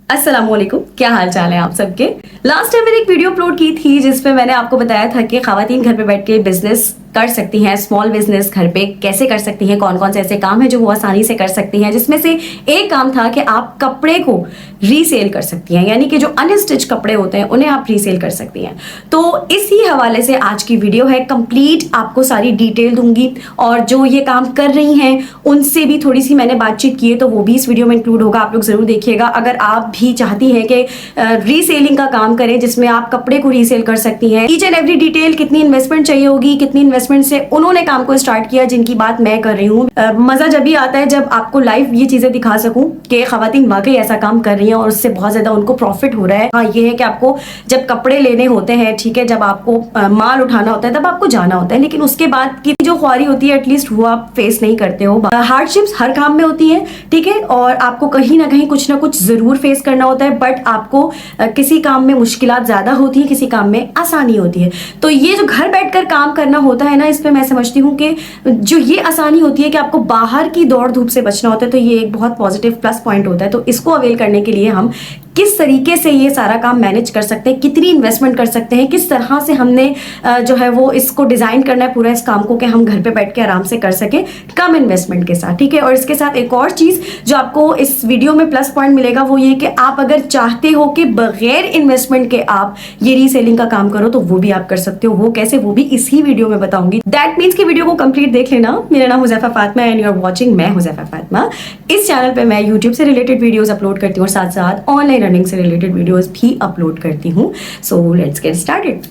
अस्सलामुअलैकुम, क्या हाल चाल है आप सबके। लास्ट टाइम मैंने एक वीडियो अपलोड की थी जिसमें मैंने आपको बताया था कि खवातीन घर पे बैठ के बिजनेस कर सकती हैं, स्मॉल बिजनेस घर पे कैसे कर सकती हैं, कौन कौन से ऐसे काम है जो वो आसानी से कर सकती हैं। जिसमें से एक काम था कि आप कपड़े को रीसेल कर सकती हैं, यानी कि जो अनस्टिच कपड़े होते हैं उन्हें आप रीसेल कर सकती हैं। तो इसी हवाले से आज की वीडियो है, कंप्लीट आपको सारी डिटेल दूंगी और जो ये काम कर रही हैं उनसे भी थोड़ी सी मैंने बातचीत की है, तो वो भी इस वीडियो में इंक्लूड होगा। आप लोग जरूर देखिएगा। अगर आप भी चाहती हैं कि रीसेलिंग का काम करें जिसमें आप कपड़े को रीसेल कर सकती हैं, ईच एंड एवरी डिटेल, कितनी इन्वेस्टमेंट चाहिए होगी, कितनी इन्वेस्टमेंट से उन्होंने काम को स्टार्ट किया, जिनकी बात मैं कर रही हूँ। मजा जब भी आता है जब आपको लाइव ये चीजें दिखा सकूं कि खवातीन वाकई ऐसा काम कर रही हैं और उससे बहुत ज्यादा उनको प्रॉफिट हो रहा है। हाँ, ये है कि आपको जब कपड़े लेने होते हैं, ठीक है, जब आपको माल उठाना होता है तब आपको जाना होता है, लेकिन उसके बाद की जो ख्वारी होती है एटलीस्ट वो आप फेस नहीं करते हो। हार्डशिप्स हर काम में होती हैं, ठीक है, और आपको कहीं ना कहीं कुछ ना कुछ जरूर फेस करना होता है, बट आपको किसी काम में मुश्किलात ज्यादा होती है, किसी काम में आसानी होती है। तो ये जो घर बैठकर काम करना होता है ना, इसमें मैं समझती हूँ कि जो ये आसानी होती है कि आपको बाहर की दौड़ धूप से बचना होता है, तो ये एक बहुत पॉजिटिव प्लस पॉइंट होता है। तो इसको अवेल करने के लिए हम किस तरीके से ये सारा काम मैनेज कर सकते हैं, कितनी इन्वेस्टमेंट कर सकते हैं, किस तरह से हमने जो है वो इसको डिजाइन करना है पूरा इस काम को कि हम घर पे बैठ के आराम से कर सके कम इन्वेस्टमेंट के साथ, ठीक है। और इसके साथ एक और चीज जो आपको इस वीडियो में प्लस पॉइंट मिलेगा वो ये कि आप अगर चाहते हो कि बगैर इन्वेस्टमेंट के आप ये रीसेलिंग का काम करो तो वो भी आप कर सकते हो। वो कैसे, वो भी इसी वीडियो में बताऊंगी। दैट मीन्स कि वीडियो को कंप्लीट देख लेना। मेरा नाम Huzaifa Fatima and you are watching मैं हुज़ैफा फातिमा। इस चैनल पे मैं यूट्यूब से रिलेटेड वीडियोस अपलोड करती हूँ और साथ साथ ऑनलाइन रनिंग से रिलेटेड वीडियोस भी अपलोड करती हूँ। So let's get started.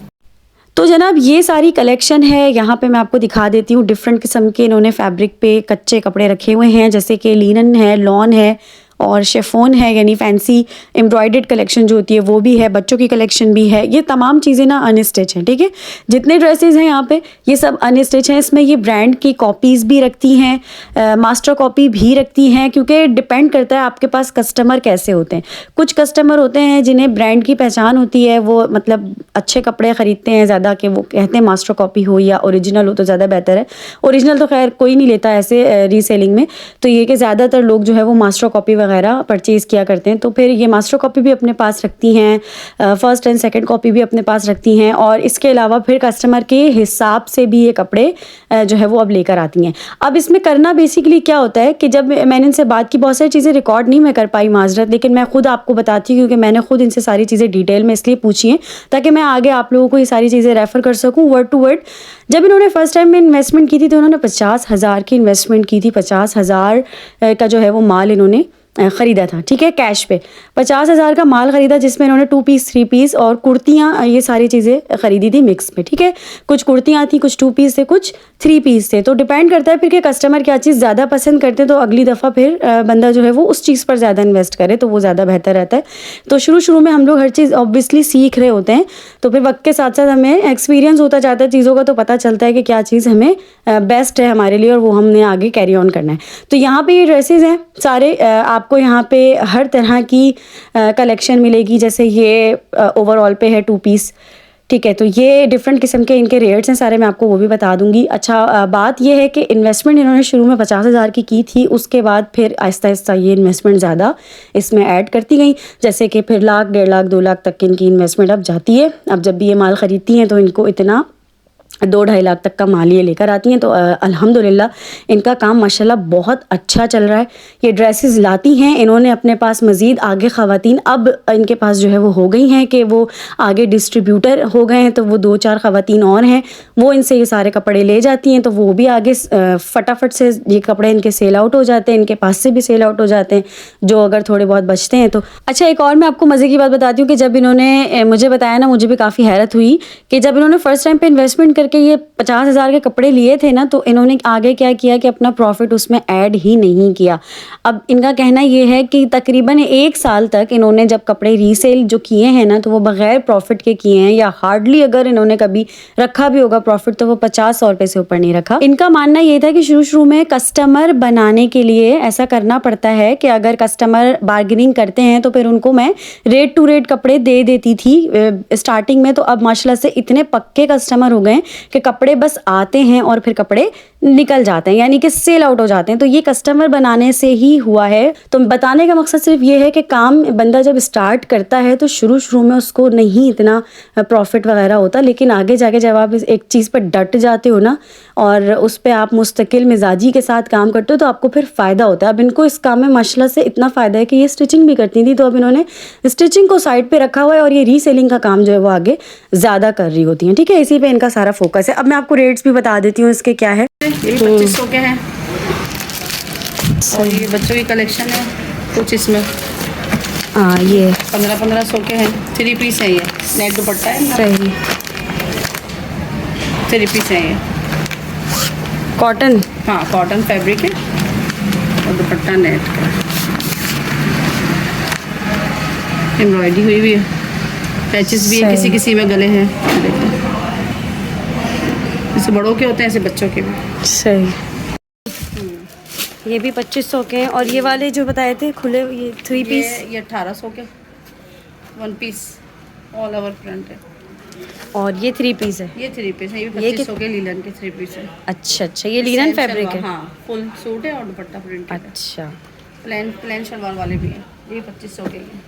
तो जनाब ये सारी कलेक्शन है, यहाँ पे मैं आपको दिखा देती हूँ। डिफरेंट किस्म के इन्होंने फैब्रिक पे कच्चे कपड़े रखे हुए हैं, जैसे कि लिनन है, लॉन है और शेफोन है, यानी फैंसी एम्ब्रॉयडर्ड कलेक्शन जो होती है वो भी है, बच्चों की कलेक्शन भी है। ये तमाम चीज़ें ना अनस्टिच हैं, ठीक है। जितने ड्रेसेस हैं यहाँ पे ये सब अनस्टिच हैं। इसमें ये ब्रांड की कॉपीज़ भी रखती हैं, मास्टर कॉपी भी रखती हैं, क्योंकि डिपेंड करता है आपके पास कस्टमर कैसे होते हैं। कुछ कस्टमर होते हैं जिन्हें ब्रांड की पहचान होती है, वो मतलब अच्छे कपड़े ख़रीदते हैं ज़्यादा, कि वो कहते हैं मास्टर कॉपी हो या ओरिजिनल हो तो ज़्यादा बेहतर है। ओरिजिनल तो खैर कोई नहीं लेता ऐसे रीसेलिंग में, तो ये कि ज़्यादातर लोग जो है वो मास्टर कॉपी वगैरह परचेज़ किया करते हैं। तो फिर ये मास्टर कॉपी भी अपने पास रखती हैं, फर्स्ट एंड सेकंड कॉपी भी अपने पास रखती हैं, और इसके अलावा फिर कस्टमर के हिसाब से भी ये कपड़े जो है वो अब लेकर आती हैं। अब इसमें करना बेसिकली क्या होता है कि जब मैंने इनसे बात की, बहुत सारी चीज़ें रिकॉर्ड नहीं मैं कर पाई, माजरत, लेकिन मैं खुद आपको बताती हूँ क्योंकि मैंने खुद इनसे सारी चीज़ें डिटेल में इसलिए पूछी हैं ताकि मैं आगे आप लोगों को ये सारी चीज़ें रेफ़र कर सकूँ वर्ड टू वर्ड। जब इन्होंने फर्स्ट टाइम में इन्वेस्टमेंट की थी तो उन्होंने 50,000 की इन्वेस्टमेंट की थी। 50,000 का जो है वो माल इन्होंने ख़रीदा था, ठीक है, कैश पे 50,000 का माल ख़रीदा, जिसमें इन्होंने 2 पीस 3 पीस और कुर्तियाँ, ये सारी चीज़ें ख़रीदी थी मिक्स में, ठीक है। कुछ कुर्तियाँ थी, कुछ 2 पीस थे, कुछ 3 पीस थे। तो डिपेंड करता है फिर कि कस्टमर क्या चीज़ ज़्यादा पसंद करते हैं, तो अगली दफ़ा फिर बंदा जो है वो उस चीज़ पर ज़्यादा इन्वेस्ट करे तो वो ज़्यादा बेहतर रहता है। तो शुरू में हम लोग हर चीज़ ऑब्वियसली सीख रहे होते हैं, तो फिर वक्त के साथ साथ हमें एक्सपीरियंस होता जाता है चीज़ों का, तो पता चलता है कि क्या चीज़ हमें बेस्ट है हमारे लिए और वो हमने आगे कैरी ऑन करना है। तो यहाँ पे ये ड्रेसेस हैं सारे, आपको यहाँ पे हर तरह की कलेक्शन मिलेगी। जैसे ये ओवरऑल पे है 2 पीस, ठीक है। तो ये डिफरेंट किस्म के इनके रेट्स हैं सारे, मैं आपको वो भी बता दूंगी। अच्छा, बात ये है कि इन्वेस्टमेंट इन्होंने शुरू में 50,000 की थी, उसके बाद फिर आहिस्ता आहिस्ता ये इन्वेस्टमेंट ज़्यादा इसमें ऐड करती गई, जैसे कि फिर 1,00,000, 1.5 लाख, 2 लाख तक की इनकी इन्वेस्टमेंट अब जाती है। अब जब भी ये माल ख़रीदती हैं तो इनको इतना 2-2.5 लाख तक का माल ये लेकर आती हैं। तो अल्हम्दुलिल्लाह इनका काम माशाल्लाह बहुत अच्छा चल रहा है। ये ड्रेसेस लाती हैं इन्होंने अपने पास मज़ीद आगे ख़वातीन अब इनके पास जो है वो हो गई हैं कि वो आगे डिस्ट्रीब्यूटर हो गए हैं। तो वो 2-4 ख़वातीन और हैं, वो इनसे ये सारे कपड़े ले जाती हैं, तो वो भी आगे फटाफट से ये कपड़े इनके सेल आउट हो जाते हैं, इनके पास से भी सेल आउट हो जाते हैं जो अगर थोड़े बहुत बचते हैं तो। अच्छा, एक और मैं आपको मज़े की बात बताती हूँ कि जब इन्होंने मुझे बताया ना, मुझे भी काफ़ी हैरत हुई कि जब इन्होंने फ़र्स्ट टाइम पर इन्वेस्टमेंट करके ये 50,000 के कपड़े लिए थे ना, तो इन्होंने आगे क्या किया कि अपना प्रॉफिट उसमें ऐड ही नहीं किया। अब इनका कहना ये है कि तकरीबन 1 साल तक इन्होंने जब कपड़े रीसेल जो किए हैं ना, तो वो बगैर प्रॉफिट के किए हैं, या हार्डली अगर इन्होंने कभी रखा भी होगा प्रॉफिट तो वो 50-100 रुपए से ऊपर नहीं रखा। इनका मानना ये था कि शुरू में कस्टमर बनाने के लिए ऐसा करना पड़ता है कि अगर कस्टमर बार्गेनिंग करते हैं तो फिर उनको मैं रेट टू रेट कपड़े दे देती थी स्टार्टिंग में। तो अब माशाल्लाह से इतने पक्के कस्टमर हो गए कि कपड़े बस आते हैं और फिर कपड़े निकल जाते हैं, यानी कि सेल आउट हो जाते हैं। तो ये कस्टमर बनाने से ही हुआ है। तो बताने का मकसद सिर्फ ये है कि काम बंदा जब स्टार्ट करता है तो शुरू में उसको नहीं इतना प्रॉफिट वगैरह होता, लेकिन आगे जाके जब आप एक चीज़ पर डट जाते हो ना और उस पर आप मुस्तकिल मिजाजी के साथ काम करते हो तो आपको फिर फ़ायदा होता है। अब इनको इस काम में माशाल्लाह से इतना फ़ायदा है कि ये स्टिचिंग भी करती थी, तो अब इन्होंने स्टिचिंग को साइड पे रखा हुआ है और ये रीसेलिंग का काम जो है वो आगे ज़्यादा कर रही होती हैं। ठीक है, इसी पे इनका सारा फोकस है। अब मैं आपको रेट्स भी बता देती हूँ इसके क्या है। ये भी 2500 के हैं और ये बच्चों की कलेक्शन है कुछ इसमें। हाँ, ये 1500 के हैं। 3 पीस है, ये नेट दुपट्टा है। सही 3 पीस है ये। कॉटन, हाँ कॉटन फैब्रिक है और दुपट्टा नेट का, एम्ब्रॉयडरी हुई हुई है, पैचेस भी है, किसी किसी में गले हैं। देखो जैसे बड़ों के होते हैं ऐसे बच्चों के भी। सही। ये भी 2500 के हैं। और ये वाले जो बताए थे खुले, ये 3 पीस, ये 1800 के 1 पीस ऑल ओवर फ्रंट है। और ये 3 पीस है। ये 3 पीस है, ये भी ये 2500 के लीलन के 3 पीस है। अच्छा, ये लीलन फैब्रिक है। हाँ फुल सूट है और दुपट्टा प्रिंट है। अच्छा, प्लेन शलवार वाले भी हैं, ये 2500 के हैं।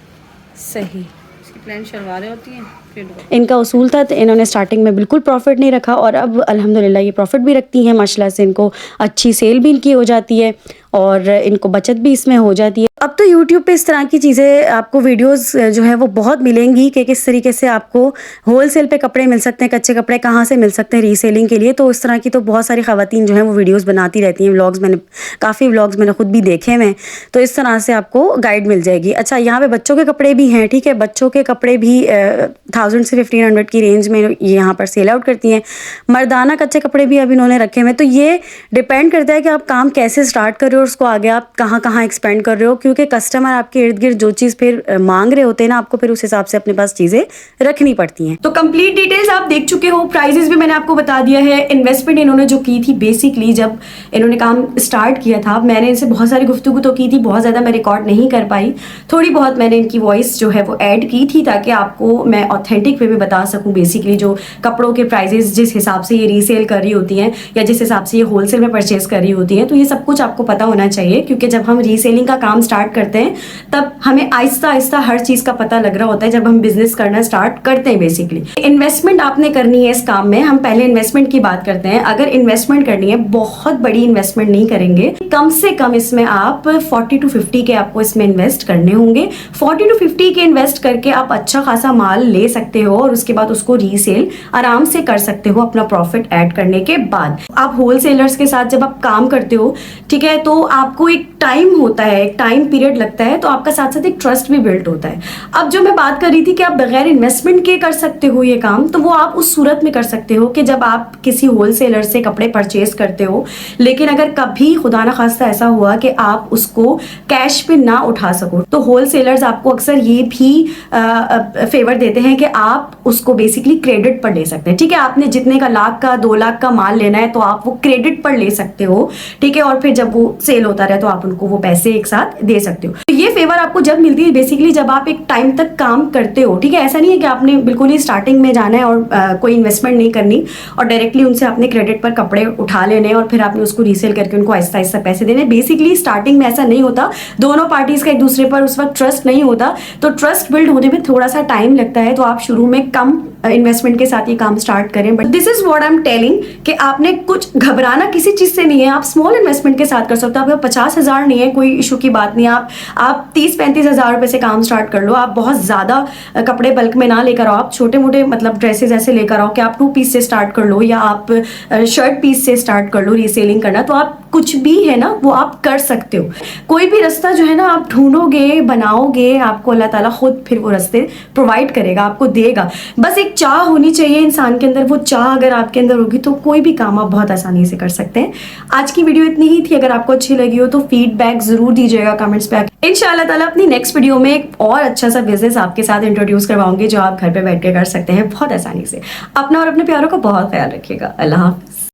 सही। इसकी प्लेन शलवारें होती हैं, फिर इनका उसूल था तो इन्होंने स्टार्टिंग में बिल्कुल प्रॉफिट नहीं रखा और अब अल्हम्दुलिल्लाह ये प्रॉफिट भी रखती हैं माशाल्लाह से। इनको अच्छी सेल भी इनकी हो जाती है और इनको बचत भी इसमें हो जाती है। अब तो YouTube पे इस तरह की चीज़ें आपको वीडियोस जो है वो बहुत मिलेंगी कि किस तरीके से आपको होलसेल पे कपड़े मिल सकते हैं, कच्चे कपड़े कहाँ से मिल सकते हैं रीसेलिंग के लिए। तो इस तरह की तो बहुत सारी ख़वातीन जो हैं वो वीडियोस बनाती रहती हैं। व्लॉग्स मैंने काफ़ी व्लॉग्स मैंने खुद भी देखे हैं, तो इस तरह से आपको गाइड मिल जाएगी। अच्छा, यहाँ पे बच्चों के कपड़े भी हैं। ठीक है, बच्चों के कपड़े भी 1000 से 1500 की रेंज में ये यहाँ पर सेल आउट करती हैं। मर्दाना कच्चे कपड़े भी अब इन्होंने रखे हुए हैं। तो ये डिपेंड करता है कि आप काम कैसे स्टार्ट कर रहे हो और उसको आगे आप कहाँ कहाँ एक्सपेंड कर रहे हो, क्योंकि कस्टमर आपके इर्द गिर्द जो चीज़ फिर मांग रहे होते हैं ना, आपको फिर उस हिसाब से अपने पास चीज़ें रखनी पड़ती हैं। तो कंप्लीट डिटेल्स आप देख चुके हो, प्राइजेस भी मैंने आपको बता दिया है। इन्वेस्टमेंट इन्होंने जो की थी, बेसिकली जब इन्होंने काम स्टार्ट किया था, मैंने इनसे बहुत सारी गुफ्तगू तो की थी, बहुत ज़्यादा मैं रिकॉर्ड नहीं कर पाई, थोड़ी बहुत मैंने इनकी वॉइस जो है वो ऐड की थी ताकि आपको मैं ऑथेंटिक वे में बता सकूं। बेसिकली जो कपड़ों के प्राइजेस जिस हिसाब से ये रीसेल कर रही होती हैं या जिस हिसाब से ये होलसेल में परचेज कर रही होती हैं, तो ये सब कुछ आपको पता होना चाहिए, क्योंकि जब हम रीसेलिंग का काम स्टार्ट करते हैं तब हमें आहिस्ता आहिस्ता हर चीज़ का पता लग रहा होता है जब हम बिजनेस करना स्टार्ट करते हैं। बेसिकली इन्वेस्टमेंट आपने करनी है इस काम में। हम पहले इन्वेस्टमेंट की बात करते हैं। अगर इन्वेस्टमेंट करनी है, बहुत बड़ी इन्वेस्टमेंट नहीं करेंगे, कम से कम इसमें आप 40 to 50 के आपको इसमें इन्वेस्ट करने होंगे। 40 to 50 के इन्वेस्ट करके आप अच्छा खासा माल ले सकते हो और उसके बाद उसको रीसेल आराम से कर सकते हो अपना प्रॉफिट ऐड करने के बाद। आप होलसेलर्स के साथ जब आप काम करते हो, ठीक है, तो आपको एक टाइम होता है, एक टाइम पीरियड लगता है, तो आपका साथ साथ एक ट्रस्ट भी बिल्ड होता है। अब जो मैं बात कर रही थी कि आप बगैर इन्वेस्टमेंट के कर सकते हो ये काम, तो वो आप उस सूरत में कर सकते हो कि जब आप किसी होलसेलर से कपड़े परचेज करते हो, लेकिन अगर कभी खुदा ना खास्ता ऐसा हुआ कि आप उसको कैश पे ना उठा सको, तो होलसेलर्स आपको अक्सर ये भी फेवर देते हैं कि आप उसको बेसिकली क्रेडिट पर ले सकते हैं। ठीक है, आपने जितने का 1 लाख का 2 लाख का माल लेना है तो आप वो क्रेडिट पर ले सकते हो। ठीक है, और फिर जब वो सेल होता रहे तो आप उनको वो पैसे एक साथ दे सकते हो। तो ये फेवर आपको जब मिलती है बेसिकली जब आप एक टाइम तक काम करते हो। ठीक है, ऐसा नहीं है कि आपने बिल्कुल ही स्टार्टिंग में जाना है और कोई इन्वेस्टमेंट नहीं करनी और डायरेक्टली उनसे अपने क्रेडिट पर कपड़े उठा लेने और फिर आपने उसको रीसेल करके उनको आहिस्ता आहिस्ता पैसे देने। बेसिकली स्टार्टिंग में ऐसा नहीं होता, दोनों पार्टीज का एक दूसरे पर उस वक्त ट्रस्ट नहीं होता, तो ट्रस्ट बिल्ड होने में थोड़ा सा टाइम लगता है। तो आप शुरू में कम इन्वेस्टमेंट के साथ ये काम स्टार्ट करें, but this is what I am telling कि आपने कुछ घबराना किसी चीज से नहीं है। आप स्मॉल इन्वेस्टमेंट के साथ कर सकते हो। आपका 50,000 नहीं है, कोई इशू की बात नहीं। आप 30-35 हजार रुपए से काम स्टार्ट कर लो। आप बहुत ज्यादा कपड़े बल्क में ना लेकर आओ, आप छोटे मोटे मतलब ड्रेसेस ऐसे लेकर आओ कि आप 2 पीस से स्टार्ट कर लो या आप शर्ट पीस से स्टार्ट कर लो रीसेलिंग करना। तो आप कुछ भी है ना वो आप कर सकते हो। कोई भी रास्ता जो है ना आप ढूंढोगे, बनाओगे, आपको अल्लाह ताला खुद फिर वो रास्ते प्रोवाइड करेगा, आपको देगा। बस एक चाह होनी चाहिए इंसान के अंदर। वो चाह अगर आपके अंदर होगी तो कोई भी काम आप बहुत आसानी से कर सकते हैं। आज की वीडियो इतनी ही थी। अगर आपको अच्छी लगी हो तो फीडबैक जरूर दीजिएगा कमेंट्स पे। इंशाल्लाह ताला अपनी नेक्स्ट वीडियो में एक और अच्छा सा बिजनेस आपके साथ इंट्रोड्यूस करवाऊंगी जो आप घर पे बैठ के कर सकते हैं बहुत आसानी से। अपना और अपने प्यारों का बहुत ख्याल रखिएगा। अल्लाह हाफिज।